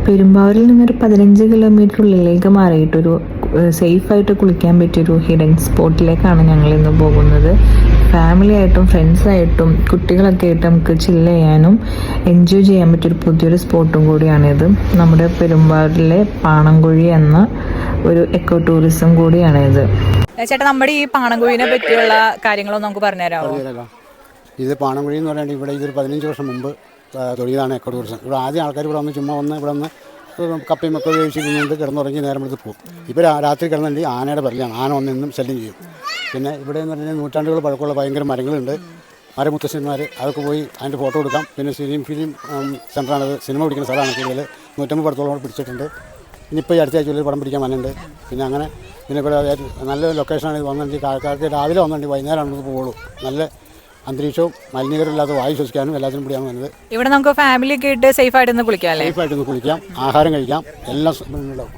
പെരുമ്പാവൂരിൽ നിന്നൊരു 15 കിലോമീറ്റർ ഉള്ളിലേക്ക് മാറിയിട്ടൊരു സേഫായിട്ട് കുളിക്കാൻ പറ്റിയൊരു ഹിഡൻ സ്പോട്ടിലേക്കാണ് ഞങ്ങൾ ഇന്ന് പോകുന്നത്. ഫാമിലി ആയിട്ടും ഫ്രണ്ട്സായിട്ടും കുട്ടികളൊക്കെ ആയിട്ട് നമുക്ക് ചില്ല് ചെയ്യാനും എൻജോയ് ചെയ്യാൻ പറ്റിയൊരു പുതിയൊരു സ്പോട്ടും കൂടിയാണിത്. നമ്മുടെ പെരുമ്പാവൂരിലെ പാണൻകുഴി എന്ന ഒരു എക്കോ ടൂറിസം കൂടിയാണിത്. ചേട്ടാ, നമ്മുടെ ഈ പാണൻകുഴിനെ പറ്റിയുള്ള കാര്യങ്ങളൊന്നും നമുക്ക് പറഞ്ഞുതരാമോ? ഇത് പാണൻകുഴി എന്ന് പറയുന്നത് ഇവിടെ ഇതൊരു 15 വർഷം മുമ്പ് തുടങ്ങിയതാണ് എക്കോ ടൂറിസം. ഇവിടെ ആദ്യം ആൾക്കാർ ഇവിടെ വന്ന് ചുമ്മാ വന്ന് ഇവിടെ വന്ന് കപ്പയും ഒക്കെ ഉപയോഗിച്ചിരുന്നുകൊണ്ട് കിടന്നുറങ്ങി നേരം എടുത്ത് പോകും. ഇപ്പോൾ രാത്രി കിടന്നുണ്ടെങ്കിൽ ആനയുടെ പറയാണ്, ആന വന്ന് നിന്നും ശല്യം ചെയ്യും. പിന്നെ ഇവിടെ എന്ന് പറഞ്ഞാൽ നൂറ്റാണ്ടുകൾ പഴക്കമുള്ള ഭയങ്കര മരങ്ങളുണ്ട്, മരമുത്തശ്ശന്മാർ, അതൊക്കെ പോയി അതിൻ്റെ ഫോട്ടോ എടുക്കാം. പിന്നെ ഫിലിം സെൻ്ററാണത്, സിനിമ പിടിക്കുന്ന സ്ഥലമാണ്. കൂടുതൽ 150 പടത്തോളം പിടിച്ചിട്ടുണ്ട്. ഇനിയിപ്പോൾ ഈ അടുത്ത ആഴ്ചയിൽ പടം പിടിക്കാൻ വന്നിട്ടുണ്ട്. പിന്നെ അങ്ങനെ പിന്നെ ഇവിടെ നല്ല ലൊക്കേഷനാണ്. ഇത് വന്നിട്ടുണ്ടെങ്കിൽ ആൾക്കാർക്ക് രാവിലെ വന്നിട്ടുണ്ടെങ്കിൽ വൈകുന്നേരം നമുക്ക് പോകുള്ളൂ. നല്ല അന്തരീക്ഷവും മലിനീകരമില്ലാത്ത വായു ശ്വസിക്കാനും എല്ലാത്തിനും കൂടിയാണ് വന്നത്. ഇവിടെ നമുക്ക് ഫാമിലി ഒക്കെ ആയിട്ട് സേഫായിട്ടൊന്ന് കുളിക്കാം, സേഫായിട്ടൊന്ന് കുളിക്കാം, ആഹാരം കഴിക്കാം, എല്ലാം ഉണ്ടാവും.